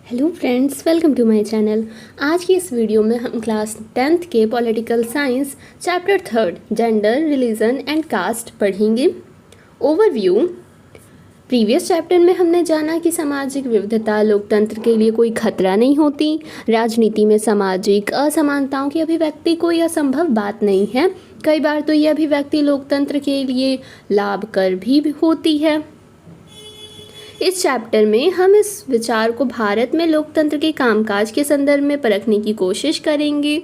Hello friends, welcome to my channel. आज की इस वीडियो में हम क्लास 10th के political science chapter 3 gender, religion and caste पढ़ेंगे। ओवरव्यू। प्रीवियस चैप्टर में हमने जाना कि सामाजिक विविधता लोकतंत्र के लिए कोई खतरा नहीं होती। राजनीति में सामाजिक असमानताओं की अभिव्यक्ति कोई असंभव बात नहीं है। कई बार तो यह अभिव्यक्ति लोकतंत्र के लिए लाभकर भी होती है। इस चैप्टर में हम इस विचार को भारत में लोकतंत्र के कामकाज के संदर्भ में परखने की कोशिश करेंगे।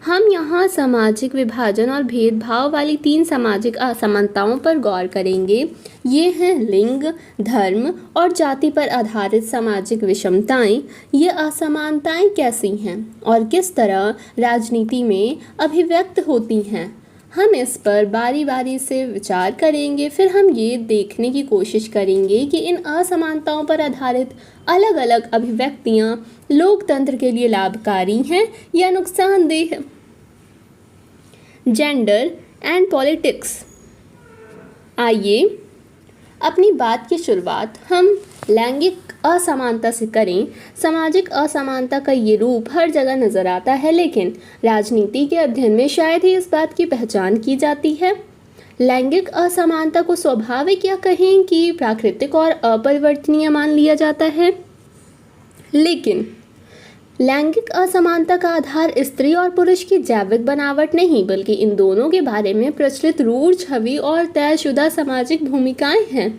हम यहाँ सामाजिक विभाजन और भेदभाव वाली 3 सामाजिक असमानताओं पर गौर करेंगे। ये हैं लिंग, धर्म और जाति पर आधारित सामाजिक विषमताएं। ये असमानताएं कैसी हैं और किस तरह राजनीति में अभिव्यक्त होती हैं, हम इस पर बारी बारी से विचार करेंगे। फिर हम ये देखने की कोशिश करेंगे कि इन असमानताओं पर आधारित अलग अलग अभिव्यक्तियाँ लोकतंत्र के लिए लाभकारी हैं या नुकसानदेह। Gender and politics. आइए अपनी बात की शुरुआत हम लैंगिक असमानता से करें। सामाजिक असमानता का ये रूप हर जगह नजर आता है, लेकिन राजनीति के अध्ययन में शायद ही इस बात की पहचान की जाती है। लैंगिक असमानता को स्वाभाविक या कहें कि प्राकृतिक और अपरिवर्तनीय मान लिया जाता है, लेकिन लैंगिक असमानता का आधार स्त्री और पुरुष की जैविक बनावट नहीं, बल्कि इन दोनों के बारे में प्रचलित रूढ़ छवि और तयशुदा सामाजिक भूमिकाएं हैं।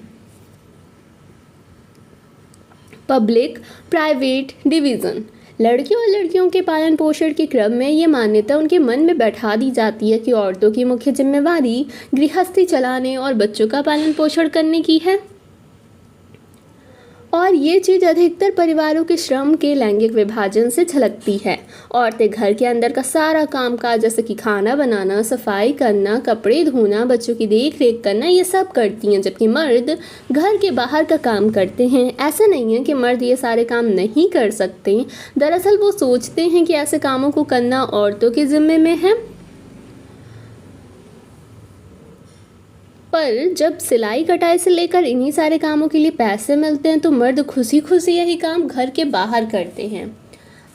Public private division. लड़कियों और लड़कियों के पालन पोषण के क्रम में ये मान्यता उनके मन में बैठा दी जाती है कि औरतों की मुख्य जिम्मेवारी गृहस्थी चलाने और बच्चों का पालन पोषण करने की है, और ये चीज़ अधिकतर परिवारों के श्रम के लैंगिक विभाजन से झलकती है। औरतें घर के अंदर का सारा कामकाज जैसे कि खाना बनाना, सफाई करना, कपड़े धोना, बच्चों की देख रेख करना, ये सब करती हैं, जबकि मर्द घर के बाहर का काम करते हैं। ऐसा नहीं है कि मर्द ये सारे काम नहीं कर सकते, दरअसल वो सोचते हैं कि ऐसे कामों को करना औरतों के जिम्मे में है। पर जब सिलाई कटाई से लेकर इन्हीं सारे कामों के लिए पैसे मिलते हैं तो मर्द खुशी खुशी यही काम घर के बाहर करते हैं।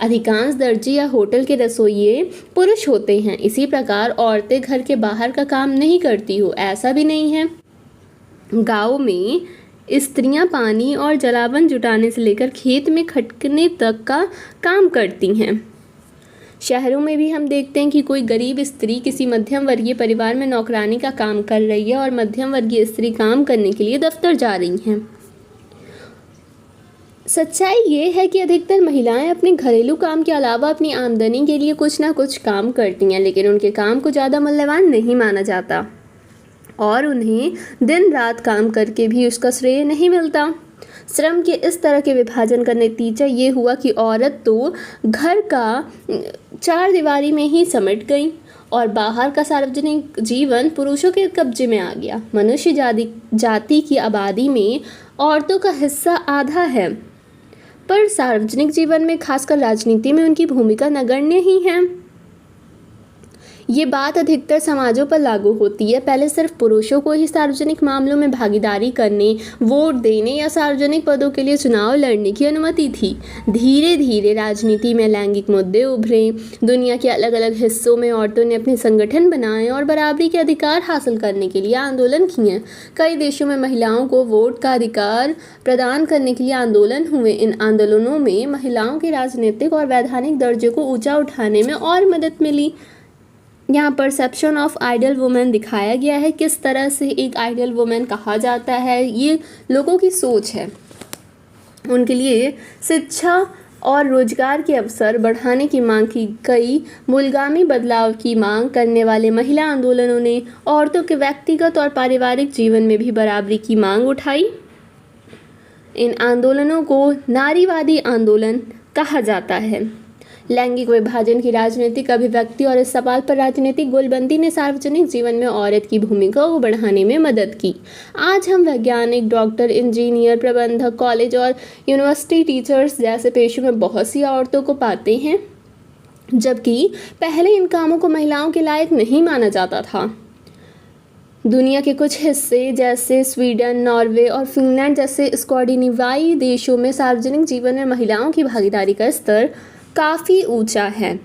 अधिकांश दर्जी या होटल के रसोइये पुरुष होते हैं। इसी प्रकार औरतें घर के बाहर का काम नहीं करती हो, ऐसा भी नहीं है। गाँव में स्त्रियां पानी और जलावन जुटाने से लेकर खेत में खटकने तक का काम करती हैं। शहरों में भी हम देखते हैं कि कोई गरीब स्त्री किसी मध्यम वर्गीय परिवार में नौकरानी का काम कर रही है और मध्यम वर्गीय स्त्री काम करने के लिए दफ्तर जा रही हैं। सच्चाई ये है कि अधिकतर महिलाएं अपने घरेलू काम के अलावा अपनी आमदनी के लिए कुछ ना कुछ काम करती हैं, लेकिन उनके काम को ज़्यादा मूल्यवान नहीं माना जाता और उन्हें दिन रात काम करके भी उसका श्रेय नहीं मिलता। श्रम के इस तरह के विभाजन का नतीजा ये हुआ कि औरत तो घर का 4 दीवारी में ही सिमट गई और बाहर का सार्वजनिक जीवन पुरुषों के कब्जे में आ गया। मनुष्य जाति की आबादी में औरतों का हिस्सा आधा है, पर सार्वजनिक जीवन में, खासकर राजनीति में, उनकी भूमिका नगण्य ही है। ये बात अधिकतर समाजों पर लागू होती है। पहले सिर्फ पुरुषों को ही सार्वजनिक मामलों में भागीदारी करने, वोट देने या सार्वजनिक पदों के लिए चुनाव लड़ने की अनुमति थी। धीरे धीरे राजनीति में लैंगिक मुद्दे उभरे। दुनिया के अलग अलग हिस्सों में औरतों ने अपने संगठन बनाए और बराबरी के अधिकार हासिल करने के लिए आंदोलन किए। कई देशों में महिलाओं को वोट का अधिकार प्रदान करने के लिए आंदोलन हुए। इन आंदोलनों में महिलाओं के राजनीतिक और वैधानिक दर्जे को ऊंचा उठाने में और मदद मिली। यहाँ परसेप्शन ऑफ आइडियल वुमेन दिखाया गया है, किस तरह से एक आइडियल वुमेन कहा जाता है। ये लोगों की सोच है। उनके लिए शिक्षा और रोजगार के अवसर बढ़ाने की मांग की गई। मूलगामी बदलाव की मांग करने वाले महिला आंदोलनों ने औरतों के व्यक्तिगत और पारिवारिक जीवन में भी बराबरी की मांग उठाई। इन आंदोलनों को नारीवादी आंदोलन कहा जाता है। लैंगिक विभाजन की राजनीतिक अभिव्यक्ति और इस सवाल पर राजनीतिक गोलबंदी ने सार्वजनिक जीवन में औरत की भूमिका को बढ़ाने में मदद की। आज हम वैज्ञानिक, डॉक्टर, इंजीनियर, प्रबंधक, कॉलेज और यूनिवर्सिटी टीचर्स जैसे पेशों में बहुत सी औरतों को पाते हैं, जबकि पहले इन कामों को महिलाओं के लायक नहीं माना जाता था। दुनिया के कुछ हिस्से जैसे स्वीडन, नॉर्वे और फिनलैंड जैसे स्कैंडिनेवियाई देशों में सार्वजनिक जीवन में महिलाओं की भागीदारी का स्तर काफ़ी ऊंचा है।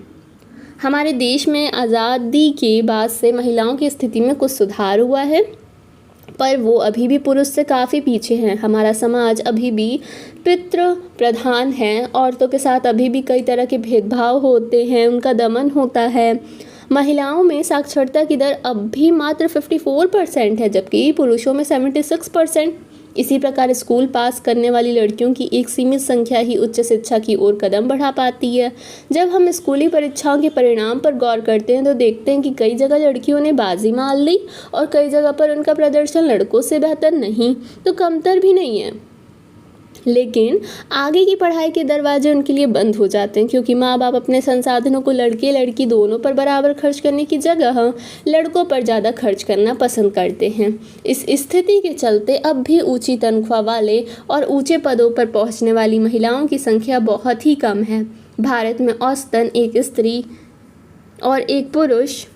हमारे देश में आज़ादी के बाद से महिलाओं की स्थिति में कुछ सुधार हुआ है, पर वो अभी भी पुरुष से काफ़ी पीछे हैं। हमारा समाज अभी भी पितृ प्रधान है। औरतों के साथ अभी भी कई तरह के भेदभाव होते हैं, उनका दमन होता है। महिलाओं में साक्षरता की दर अब भी मात्र 54% है, जबकि पुरुषों में 76%। इसी प्रकार स्कूल पास करने वाली लड़कियों की एक सीमित संख्या ही उच्च शिक्षा की ओर कदम बढ़ा पाती है। जब हम स्कूली परीक्षाओं के परिणाम पर गौर करते हैं तो देखते हैं कि कई जगह लड़कियों ने बाजी मार ली और कई जगह पर उनका प्रदर्शन लड़कों से बेहतर नहीं तो कमतर भी नहीं है। लेकिन आगे की पढ़ाई के दरवाजे उनके लिए बंद हो जाते हैं, क्योंकि माँ बाप अपने संसाधनों को लड़के लड़की दोनों पर बराबर खर्च करने की जगह लड़कों पर ज़्यादा खर्च करना पसंद करते हैं। इस स्थिति के चलते अब भी ऊंची तनख्वाह वाले और ऊंचे पदों पर पहुंचने वाली महिलाओं की संख्या बहुत ही कम है। भारत में औसतन एक स्त्री और एक पुरुष,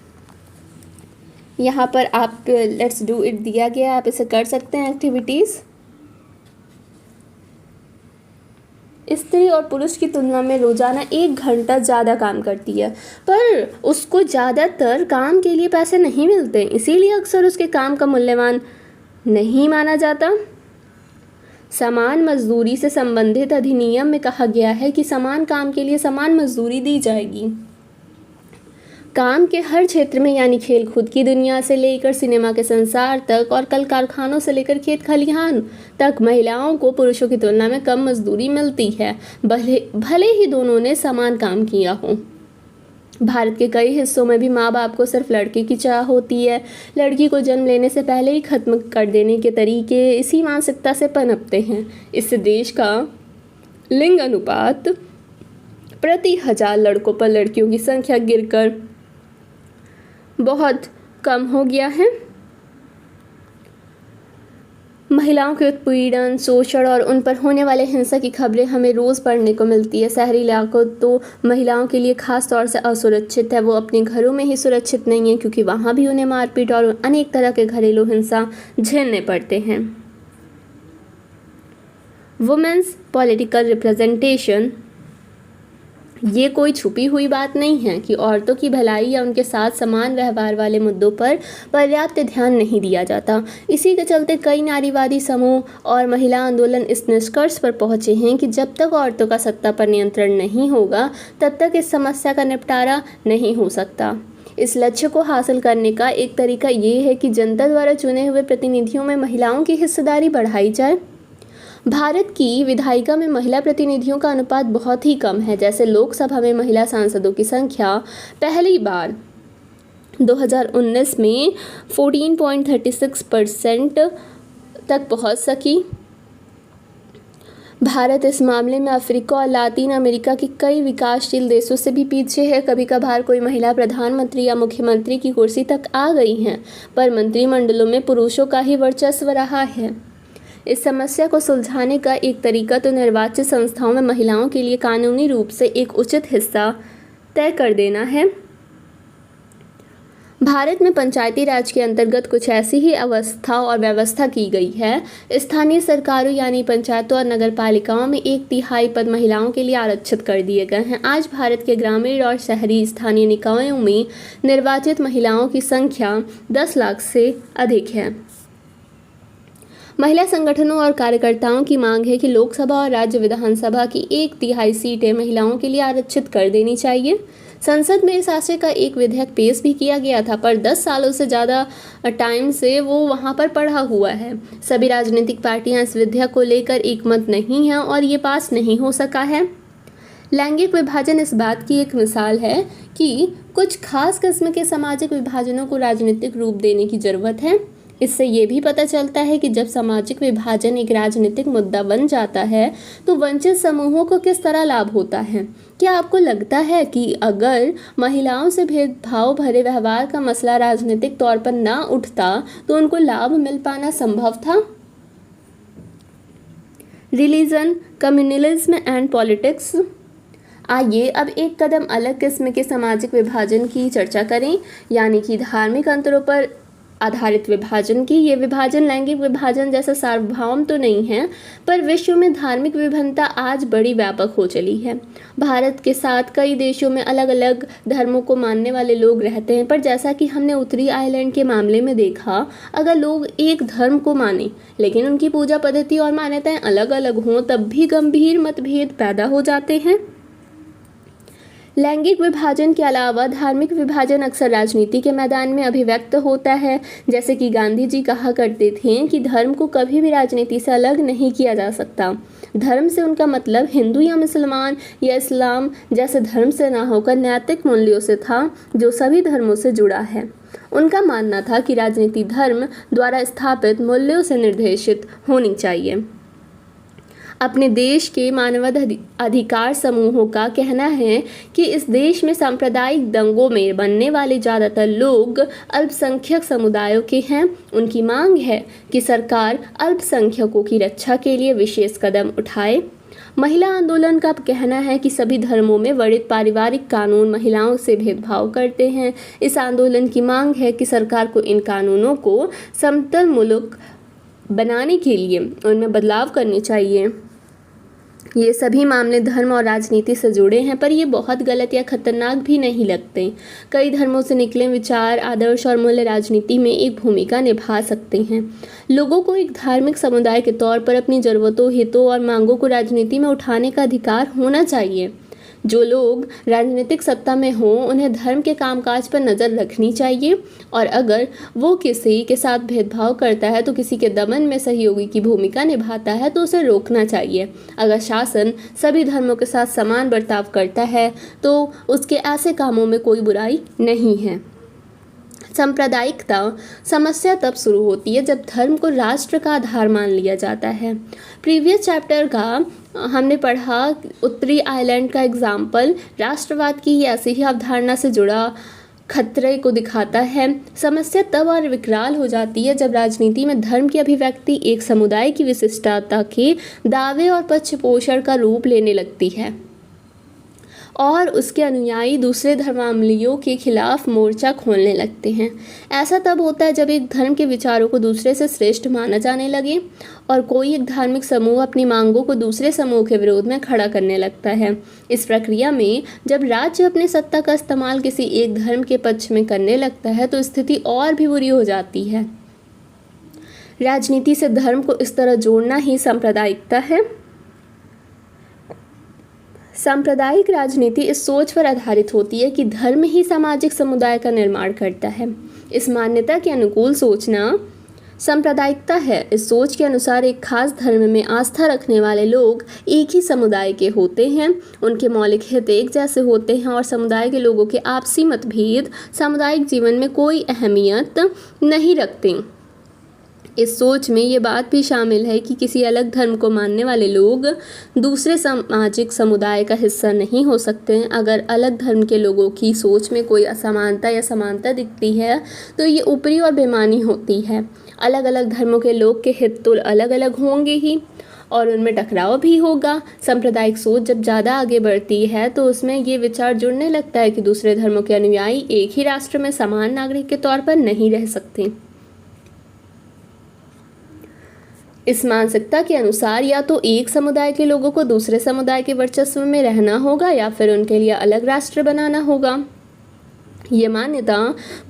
यहाँ पर आप लेट्स डू इट दिया गया, आप इसे कर सकते हैं एक्टिविटीज़। स्त्री और पुरुष की तुलना में रोजाना 1 घंटा ज़्यादा काम करती है, पर उसको ज़्यादातर काम के लिए पैसे नहीं मिलते, इसीलिए अक्सर उसके काम का मूल्यवान नहीं माना जाता। समान मजदूरी से संबंधित अधिनियम में कहा गया है कि समान काम के लिए समान मजदूरी दी जाएगी। काम के हर क्षेत्र में, यानी खेल कूद की दुनिया से लेकर सिनेमा के संसार तक और कल कारखानों से लेकर खेत खलिहान तक, महिलाओं को पुरुषों की तुलना में कम मजदूरी मिलती है, भले ही दोनों ने समान काम किया हो। भारत के कई हिस्सों में भी माँ बाप को सिर्फ लड़के की चाह होती है। लड़की को जन्म लेने से पहले ही खत्म कर देने के तरीके इसी मानसिकता से पनपते हैं। इससे देश का लिंग अनुपात प्रति 1000 लड़कों पर लड़कियों की संख्या गिरकर बहुत कम हो गया है। महिलाओं के उत्पीड़न, शोषण और उन पर होने वाले हिंसा की खबरें हमें रोज़ पढ़ने को मिलती है। शहरी इलाकों तो महिलाओं के लिए खास तौर से असुरक्षित है। वो अपने घरों में ही सुरक्षित नहीं है, क्योंकि वहाँ भी उन्हें मारपीट और अनेक तरह के घरेलू हिंसा झेलने पड़ते हैं। वुमेन्स पॉलिटिकल रिप्रेजेंटेशन, ये कोई छुपी हुई बात नहीं है कि औरतों की भलाई या उनके साथ समान व्यवहार वाले मुद्दों पर पर्याप्त ध्यान नहीं दिया जाता। इसी के चलते कई नारीवादी समूह और महिला आंदोलन इस निष्कर्ष पर पहुंचे हैं कि जब तक औरतों का सत्ता पर नियंत्रण नहीं होगा तब तक इस समस्या का निपटारा नहीं हो सकता। इस लक्ष्य को हासिल करने का एक तरीका ये है कि जनता द्वारा चुने हुए प्रतिनिधियों में महिलाओं की हिस्सेदारी बढ़ाई जाए। भारत की विधायिका में महिला प्रतिनिधियों का अनुपात बहुत ही कम है। जैसे लोकसभा में महिला सांसदों की संख्या पहली बार 2019 में 14.36% तक पहुंच सकी। भारत इस मामले में अफ्रीका और लातीन अमेरिका के कई विकासशील देशों से भी पीछे है। कभी कभार कोई महिला प्रधानमंत्री या मुख्यमंत्री की कुर्सी तक आ गई हैं, पर मंत्रिमंडलों में पुरुषों का ही वर्चस्व रहा है। इस समस्या को सुलझाने का एक तरीका तो निर्वाचित संस्थाओं में महिलाओं के लिए कानूनी रूप से एक उचित हिस्सा तय कर देना है। भारत में पंचायती राज के अंतर्गत कुछ ऐसी ही अवस्था और व्यवस्था की गई है। स्थानीय सरकारों यानी पंचायतों और नगर पालिकाओं में 1/3 पद महिलाओं के लिए आरक्षित कर दिए गए हैं। आज भारत के ग्रामीण और शहरी स्थानीय निकायों में निर्वाचित महिलाओं की संख्या 10 लाख से अधिक है। महिला संगठनों और कार्यकर्ताओं की मांग है कि लोकसभा और राज्य विधानसभा की 1/3 सीटें महिलाओं के लिए आरक्षित कर देनी चाहिए। संसद में इस आशय का एक विधेयक पेश भी किया गया था, पर 10 सालों से ज़्यादा टाइम से वो वहाँ पर पड़ा हुआ है। सभी राजनीतिक पार्टियाँ इस विधेयक को लेकर एकमत नहीं हैं और ये पास नहीं हो सका है। लैंगिक विभाजन इस बात की एक मिसाल है कि कुछ खास किस्म के सामाजिक विभाजनों को राजनीतिक रूप देने की ज़रूरत है। इससे ये भी पता चलता है कि जब सामाजिक विभाजन एक राजनीतिक मुद्दा बन जाता है तो वंचित समूहों को किस तरह लाभ होता है। क्या आपको लगता है कि अगर महिलाओं से भेदभाव भरे व्यवहार का मसला राजनीतिक तौर पर ना उठता तो उनको लाभ मिल पाना संभव था? Religion, communalism and politics. आइए अब एक कदम अलग किस्म के सामाजिक विभाजन की चर्चा करें, यानी कि धार्मिक अंतरों पर आधारित विभाजन की। ये विभाजन लैंगिक विभाजन जैसा सार्वभौम तो नहीं है, पर विश्व में धार्मिक विभिन्नता आज बड़ी व्यापक हो चली है। भारत के साथ कई देशों में अलग अलग धर्मों को मानने वाले लोग रहते हैं, पर जैसा कि हमने उत्तरी आयरलैंड के मामले में देखा, अगर लोग एक धर्म को माने लेकिन उनकी पूजा पद्धति और मान्यताएं अलग अलग हों, तब भी गंभीर मतभेद पैदा हो जाते हैं। लैंगिक विभाजन के अलावा धार्मिक विभाजन अक्सर राजनीति के मैदान में अभिव्यक्त होता है। जैसे कि गांधी जी कहा करते थे कि धर्म को कभी भी राजनीति से अलग नहीं किया जा सकता। धर्म से उनका मतलब हिंदू या मुसलमान या इस्लाम जैसे धर्म से ना होकर नैतिक मूल्यों से था, जो सभी धर्मों से जुड़ा है। उनका मानना था कि राजनीति धर्म द्वारा स्थापित मूल्यों से निर्देशित होनी चाहिए। अपने देश के मानवाधिकार समूहों का कहना है कि इस देश में सांप्रदायिक दंगों में बनने वाले ज़्यादातर लोग अल्पसंख्यक समुदायों के हैं। उनकी मांग है कि सरकार अल्पसंख्यकों की रक्षा के लिए विशेष कदम उठाए। महिला आंदोलन का कहना है कि सभी धर्मों में वर्णित पारिवारिक कानून महिलाओं से भेदभाव करते हैं। इस आंदोलन की मांग है कि सरकार को इन कानूनों को समतल मुल्क बनाने के लिए उनमें बदलाव करने चाहिए। ये सभी मामले धर्म और राजनीति से जुड़े हैं, पर ये बहुत गलत या खतरनाक भी नहीं लगते। कई धर्मों से निकले विचार, आदर्श और मूल्य राजनीति में एक भूमिका निभा सकते हैं। लोगों को एक धार्मिक समुदाय के तौर पर अपनी ज़रूरतों, हितों और मांगों को राजनीति में उठाने का अधिकार होना चाहिए। जो लोग राजनीतिक सत्ता में हों, उन्हें धर्म के कामकाज पर नज़र रखनी चाहिए, और अगर वो किसी के साथ भेदभाव करता है तो किसी के दमन में सहयोगी की भूमिका निभाता है तो उसे रोकना चाहिए। अगर शासन सभी धर्मों के साथ समान बर्ताव करता है तो उसके ऐसे कामों में कोई बुराई नहीं है। सांप्रदायिकता समस्या तब शुरू होती है जब धर्म को राष्ट्र का आधार मान लिया जाता है। प्रीवियस चैप्टर का हमने पढ़ा उत्तरी आयरलैंड का एग्जाम्पल राष्ट्रवाद की ऐसी ही अवधारणा से जुड़ा खतरे को दिखाता है। समस्या तब और विकराल हो जाती है जब राजनीति में धर्म की अभिव्यक्ति एक समुदाय की विशिष्टता के दावे और पक्षपोषण का रूप लेने लगती है और उसके अनुयायी दूसरे धर्मावलंबियों के खिलाफ मोर्चा खोलने लगते हैं। ऐसा तब होता है जब एक धर्म के विचारों को दूसरे से श्रेष्ठ माना जाने लगे और कोई एक धार्मिक समूह अपनी मांगों को दूसरे समूह के विरोध में खड़ा करने लगता है। इस प्रक्रिया में जब राज्य अपनी सत्ता का इस्तेमाल किसी एक धर्म के पक्ष में करने लगता है तो स्थिति और भी बुरी हो जाती है। राजनीति से धर्म को इस तरह जोड़ना ही सांप्रदायिकता है। सांप्रदायिक राजनीति इस सोच पर आधारित होती है कि धर्म ही सामाजिक समुदाय का निर्माण करता है। इस मान्यता के अनुकूल सोचना सांप्रदायिकता है। इस सोच के अनुसार एक खास धर्म में आस्था रखने वाले लोग एक ही समुदाय के होते हैं, उनके मौलिक हित एक जैसे होते हैं और समुदाय के लोगों के आपसी मतभेद सामुदायिक जीवन में कोई अहमियत नहीं रखते। इस सोच में ये बात भी शामिल है कि किसी अलग धर्म को मानने वाले लोग दूसरे सामाजिक समुदाय का हिस्सा नहीं हो सकते हैं। अगर अलग धर्म के लोगों की सोच में कोई असमानता या समानता दिखती है तो ये ऊपरी और बेईमानी होती है। अलग अलग धर्मों के लोग के हित तो अलग अलग होंगे ही और उनमें टकराव भी होगा। सांप्रदायिक सोच जब ज़्यादा आगे बढ़ती है तो उसमें ये विचार जुड़ने लगता है कि दूसरे धर्मों के अनुयायी एक ही राष्ट्र में समान नागरिक के तौर पर नहीं रह सकते। इस मानसिकता के अनुसार या तो एक समुदाय के लोगों को दूसरे समुदाय के वर्चस्व में रहना होगा या फिर उनके लिए अलग राष्ट्र बनाना होगा। ये मान्यता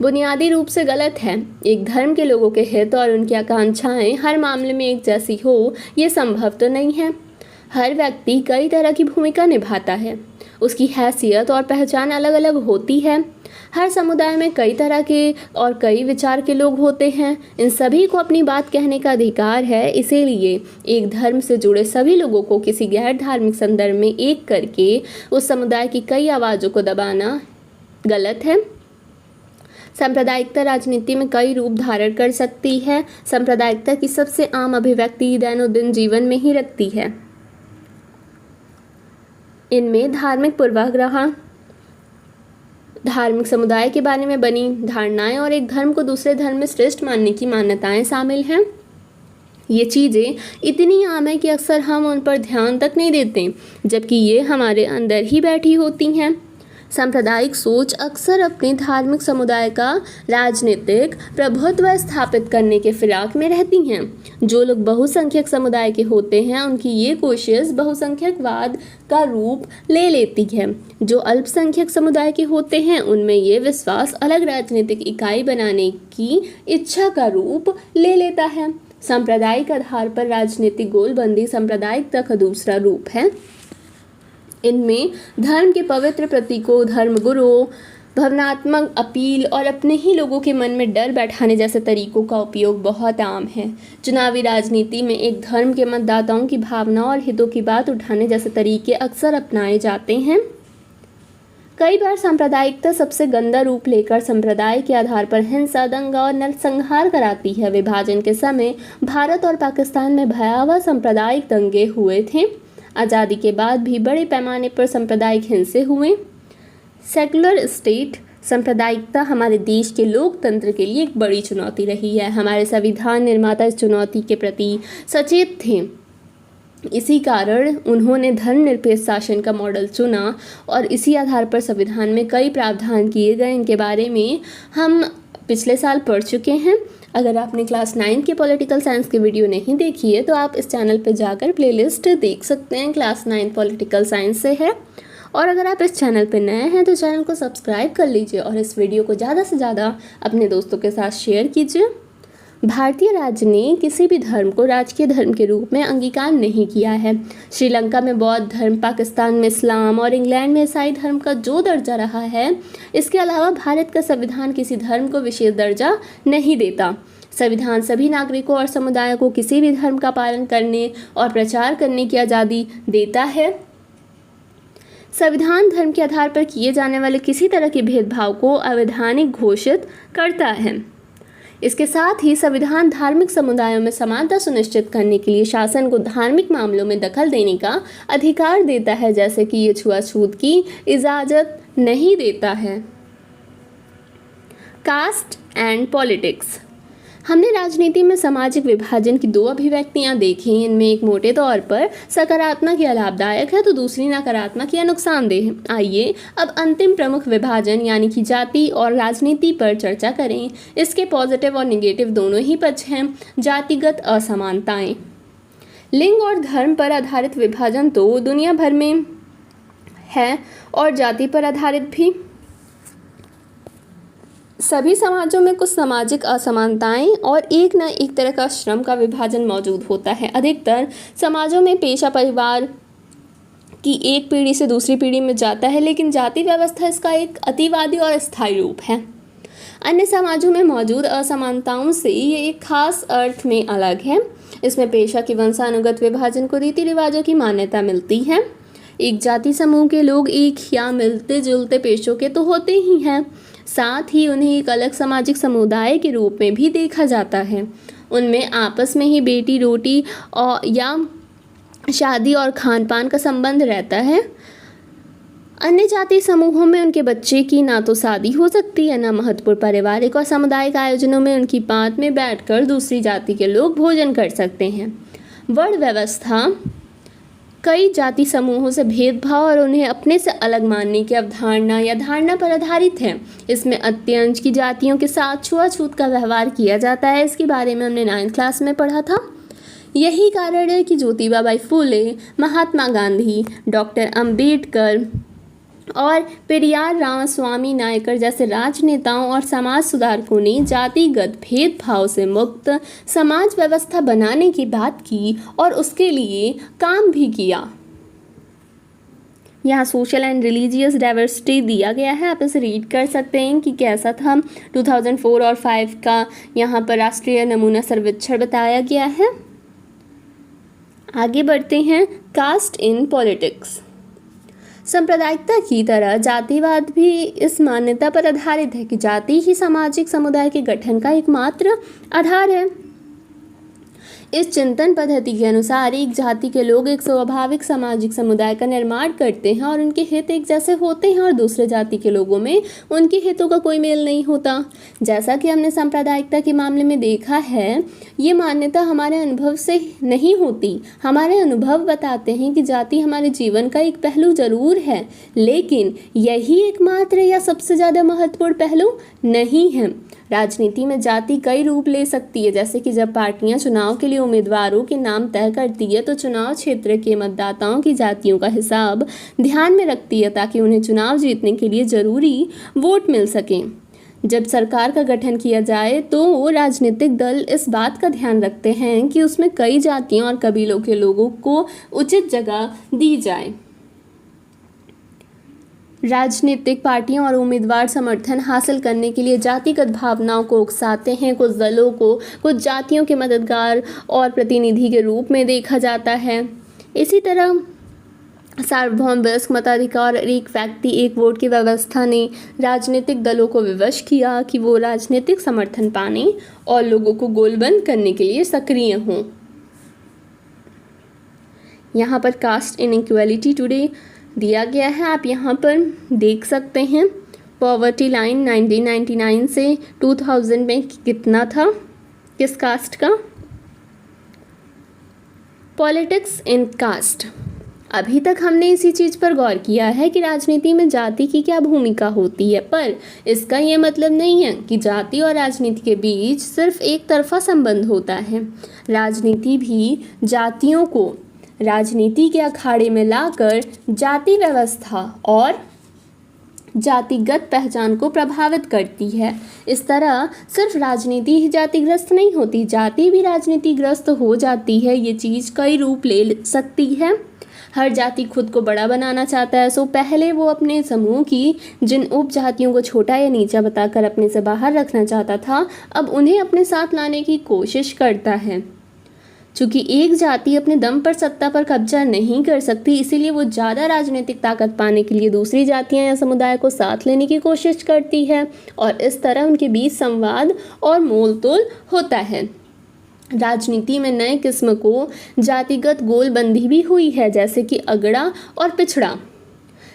बुनियादी रूप से गलत है। एक धर्म के लोगों के हित और उनकी आकांक्षाएं हर मामले में एक जैसी हो, ये संभव तो नहीं है। हर व्यक्ति कई तरह की भूमिका निभाता है, उसकी हैसियत और पहचान अलग अलग होती है। हर समुदाय में कई तरह के और कई विचार के लोग होते हैं। इन सभी को अपनी बात कहने का अधिकार है। इसीलिए एक धर्म से जुड़े सभी लोगों को किसी गैर धार्मिक संदर्भ में एक करके उस समुदाय की कई आवाज़ों को दबाना गलत है। सांप्रदायिकता राजनीति में कई रूप धारण कर सकती है। सांप्रदायिकता की सबसे आम अभिव्यक्ति दैनोदिन जीवन में ही रखती है। इनमें धार्मिक पूर्वाग्रह, धार्मिक समुदाय के बारे में बनी धारणाएं और एक धर्म को दूसरे धर्म में श्रेष्ठ मानने की मान्यताएं शामिल हैं। ये चीज़ें इतनी आम है कि अक्सर हम उन पर ध्यान तक नहीं देते, जबकि ये हमारे अंदर ही बैठी होती हैं। सांप्रदायिक सोच अक्सर अपने धार्मिक समुदाय का राजनीतिक प्रभुत्व स्थापित करने के फिराक में रहती हैं। जो लोग बहुसंख्यक समुदाय के होते हैं उनकी ये कोशिश बहुसंख्यकवाद का रूप ले लेती है। जो अल्पसंख्यक समुदाय के होते हैं उनमें ये विश्वास अलग राजनीतिक इकाई बनाने की इच्छा का रूप ले लेता है। सांप्रदायिक आधार पर राजनीतिक गोलबंदी सांप्रदायिकता का दूसरा रूप है। इनमें धर्म के पवित्र प्रतीकों, धर्मगुरुओं, भावनात्मक अपील और अपने ही लोगों के मन में डर बैठाने जैसे तरीकों का उपयोग बहुत आम है। चुनावी राजनीति में एक धर्म के मतदाताओं की भावना और हितों की बात उठाने जैसे तरीके अक्सर अपनाए जाते हैं। कई बार सांप्रदायिकता सबसे गंदा रूप लेकर संप्रदाय के आधार पर हिंसा, दंगा और नरसंहार कराती है। विभाजन के समय भारत और पाकिस्तान में भयावह सांप्रदायिक दंगे हुए थे। आज़ादी के बाद भी बड़े पैमाने पर सांप्रदायिक हिंसे हुए। सेकुलर स्टेट सांप्रदायिकता हमारे देश के लोकतंत्र के लिए एक बड़ी चुनौती रही है। हमारे संविधान निर्माता इस चुनौती के प्रति सचेत थे। इसी कारण उन्होंने धर्मनिरपेक्ष शासन का मॉडल चुना और इसी आधार पर संविधान में कई प्रावधान किए गए। इनके बारे में हम पिछले साल पढ़ चुके हैं। अगर आपने क्लास 9 के पॉलिटिकल साइंस की वीडियो नहीं देखी है तो आप इस चैनल पर जाकर प्लेलिस्ट देख सकते हैं। क्लास 9 पॉलिटिकल साइंस से है। और अगर आप इस चैनल पर नए हैं तो चैनल को सब्सक्राइब कर लीजिए और इस वीडियो को ज़्यादा से ज़्यादा अपने दोस्तों के साथ शेयर कीजिए। भारतीय राज्य ने किसी भी धर्म को राजकीय धर्म के रूप में अंगीकार नहीं किया है। श्रीलंका में बौद्ध धर्म, पाकिस्तान में इस्लाम और इंग्लैंड में ईसाई धर्म का जो दर्जा रहा है, इसके अलावा भारत का संविधान किसी धर्म को विशेष दर्जा नहीं देता। संविधान सभी नागरिकों और समुदायों को किसी भी धर्म का पालन करने और प्रचार करने की आज़ादी देता है। संविधान धर्म के आधार पर किए जाने वाले किसी तरह के भेदभाव को अवैधानिक घोषित करता है। इसके साथ ही संविधान धार्मिक समुदायों में समानता सुनिश्चित करने के लिए शासन को धार्मिक मामलों में दखल देने का अधिकार देता है, जैसे कि ये छुआछूत की इजाज़त नहीं देता है। Caste and politics. हमने राजनीति में सामाजिक विभाजन की दो अभिव्यक्तियां देखी। इनमें एक मोटे तौर पर सकारात्मक या लाभदायक है तो दूसरी नकारात्मक या नुकसानदेह है। आइए अब अंतिम प्रमुख विभाजन यानी कि जाति और राजनीति पर चर्चा करें। इसके पॉजिटिव और निगेटिव दोनों ही पक्ष हैं। जातिगत असमानताएं। लिंग और धर्म पर आधारित विभाजन तो दुनिया भर में है और जाति पर आधारित भी। सभी समाजों में कुछ सामाजिक असमानताएं और एक न एक तरह का श्रम का विभाजन मौजूद होता है। अधिकतर समाजों में पेशा परिवार की एक पीढ़ी से दूसरी पीढ़ी में जाता है, लेकिन जाति व्यवस्था इसका एक अतिवादी और स्थायी रूप है। अन्य समाजों में मौजूद असमानताओं से ये एक खास अर्थ में अलग है। इसमें पेशा की वंशानुगत विभाजन को रीति रिवाजों की मान्यता मिलती है। एक जाति समूह के लोग एक या मिलते जुलते पेशों के तो होते ही हैं, साथ ही उन्हें एक अलग सामाजिक समुदाय के रूप में भी देखा जाता है। उनमें आपस में ही बेटी रोटी और या शादी और खान पान का संबंध रहता है। अन्य जाति समूहों में उनके बच्चे की ना तो शादी हो सकती है, ना महत्वपूर्ण पारिवारिक और सामुदायिक आयोजनों में उनकी पांत में बैठकर दूसरी जाति के लोग भोजन कर सकते हैं। वर्ण व्यवस्था कई जाति समूहों से भेदभाव और उन्हें अपने से अलग मानने की अवधारणा या धारणा पर आधारित है। इसमें अत्यंत की जातियों के साथ छुआछूत का व्यवहार किया जाता है। इसके बारे में हमने 9th क्लास में पढ़ा था। यही कारण है कि ज्योतिबा फुले, महात्मा गांधी, डॉक्टर अंबेडकर और पेरियार रामास्वामी नायकर जैसे राजनेताओं और समाज सुधारकों ने जातिगत भेदभाव से मुक्त समाज व्यवस्था बनाने की बात की और उसके लिए काम भी किया। यहाँ सोशल एंड रिलीजियस डाइवर्सिटी दिया गया है, आप इसे रीड कर सकते हैं कि कैसा था। 2004 और 5 का यहाँ पर राष्ट्रीय नमूना सर्वेक्षण बताया गया है। आगे बढ़ते हैं। Caste in politics. सांप्रदायिकता की तरह जातिवाद भी इस मान्यता पर आधारित है कि जाति ही सामाजिक समुदाय के गठन का एकमात्र आधार है। इस चिंतन पद्धति के अनुसार एक जाति के लोग एक स्वाभाविक सामाजिक समुदाय का निर्माण करते हैं और उनके हित एक जैसे होते हैं और दूसरे जाति के लोगों में उनके हितों का कोई मेल नहीं होता। जैसा कि हमने सांप्रदायिकता के मामले में देखा है, ये मान्यता हमारे अनुभव से नहीं होती। हमारे अनुभव बताते हैं कि जाति हमारे जीवन का एक पहलू जरूर है, लेकिन यही एकमात्र या सबसे ज़्यादा महत्वपूर्ण पहलू नहीं है। राजनीति में जाति कई रूप ले सकती है, जैसे कि जब पार्टियां चुनाव के लिए उम्मीदवारों के नाम तय करती है तो चुनाव क्षेत्र के मतदाताओं की जातियों का हिसाब ध्यान में रखती है ताकि उन्हें चुनाव जीतने के लिए ज़रूरी वोट मिल सकें। जब सरकार का गठन किया जाए तो राजनीतिक दल इस बात का ध्यान रखते हैं कि उसमें कई जातियों और कबीलों के लोगों को उचित जगह दी जाए। राजनीतिक पार्टियां और उम्मीदवार समर्थन हासिल करने के लिए जातिगत भावनाओं को उकसाते हैं। कुछ दलों को कुछ जातियों के मददगार और प्रतिनिधि के रूप में देखा जाता है। इसी तरह सार्वभौम वयस्क मताधिकार और एक व्यक्ति एक वोट की व्यवस्था ने राजनीतिक दलों को विवश किया कि वो राजनीतिक समर्थन पाने और लोगों को गोलबंद करने के लिए सक्रिय हों। यहाँ पर कास्ट इनइक्वालिटी टुडे दिया गया है, आप यहाँ पर देख सकते हैं। पॉवर्टी लाइन 1999 से 2000 में कितना था किस कास्ट का। Politics in caste. अभी तक हमने इसी चीज़ पर गौर किया है कि राजनीति में जाति की क्या भूमिका होती है, पर इसका ये मतलब नहीं है कि जाति और राजनीति के बीच सिर्फ एक तरफा संबंध होता है। राजनीति भी जातियों को राजनीति के अखाड़े में लाकर जाति व्यवस्था और जातिगत पहचान को प्रभावित करती है। इस तरह सिर्फ राजनीति ही जातिग्रस्त नहीं होती, जाति भी राजनीतिग्रस्त हो जाती है। ये चीज़ कई रूप ले सकती है। हर जाति खुद को बड़ा बनाना चाहता है, सो पहले वो अपने समूह की जिन उपजातियों को छोटा या नीचा बताकर अपने से बाहर रखना चाहता था, अब उन्हें अपने साथ लाने की कोशिश करता है। चूँकि एक जाति अपने दम पर सत्ता पर कब्जा नहीं कर सकती, इसीलिए वो ज़्यादा राजनीतिक ताकत पाने के लिए दूसरी जातियां या समुदाय को साथ लेने की कोशिश करती है और इस तरह उनके बीच संवाद और मोल तोल होता है। राजनीति में नए किस्म को जातिगत गोलबंदी भी हुई है, जैसे कि अगड़ा और पिछड़ा।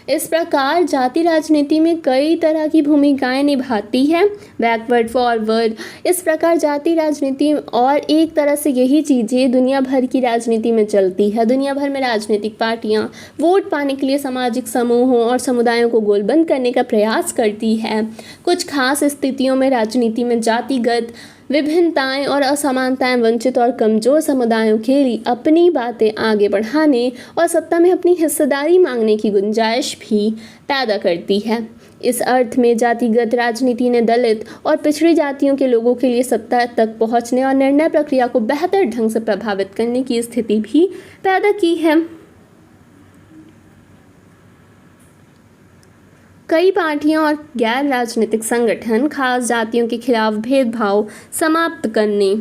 इस प्रकार जाति राजनीति में कई तरह की भूमिकाएं निभाती है। Backward forward. इस प्रकार जाति राजनीति और एक तरह से यही चीज़ें दुनिया भर की राजनीति में चलती है। दुनिया भर में राजनीतिक पार्टियां वोट पाने के लिए सामाजिक समूहों और समुदायों को गोलबंद करने का प्रयास करती है। कुछ खास स्थितियों में राजनीति में जातिगत विभिन्नताएं और असमानताएं वंचित और कमज़ोर समुदायों के लिए अपनी बातें आगे बढ़ाने और सत्ता में अपनी हिस्सेदारी मांगने की गुंजाइश भी पैदा करती है। इस अर्थ में जातिगत राजनीति ने दलित और पिछड़ी जातियों के लोगों के लिए सत्ता तक पहुंचने और निर्णय प्रक्रिया को बेहतर ढंग से प्रभावित करने की स्थिति भी पैदा की है। कई पार्टियां और गैर राजनीतिक संगठन खास जातियों के खिलाफ भेदभाव समाप्त करने,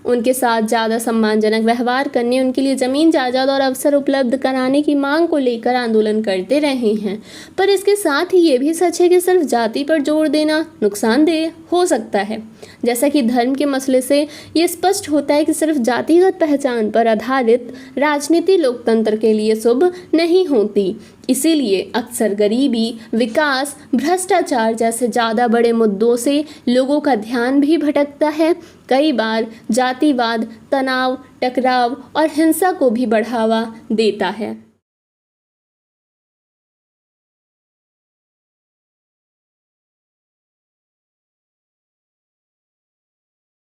उनके साथ ज़्यादा सम्मानजनक व्यवहार करने, उनके लिए ज़मीन जायदाद और अवसर उपलब्ध कराने की मांग को लेकर आंदोलन करते रहे हैं। पर इसके साथ ही ये भी सच है कि सिर्फ जाति पर जोर देना नुकसानदेह हो सकता है। जैसा कि धर्म के मसले से ये स्पष्ट होता है कि सिर्फ जातिगत पहचान पर आधारित राजनीति लोकतंत्र के लिए शुभ नहीं होती। इसीलिए अक्सर गरीबी, विकास, भ्रष्टाचार जैसे ज़्यादा बड़े मुद्दों से लोगों का ध्यान भी भटकता है। कई बार जातिवाद तनाव, टकराव और हिंसा को भी बढ़ावा देता है।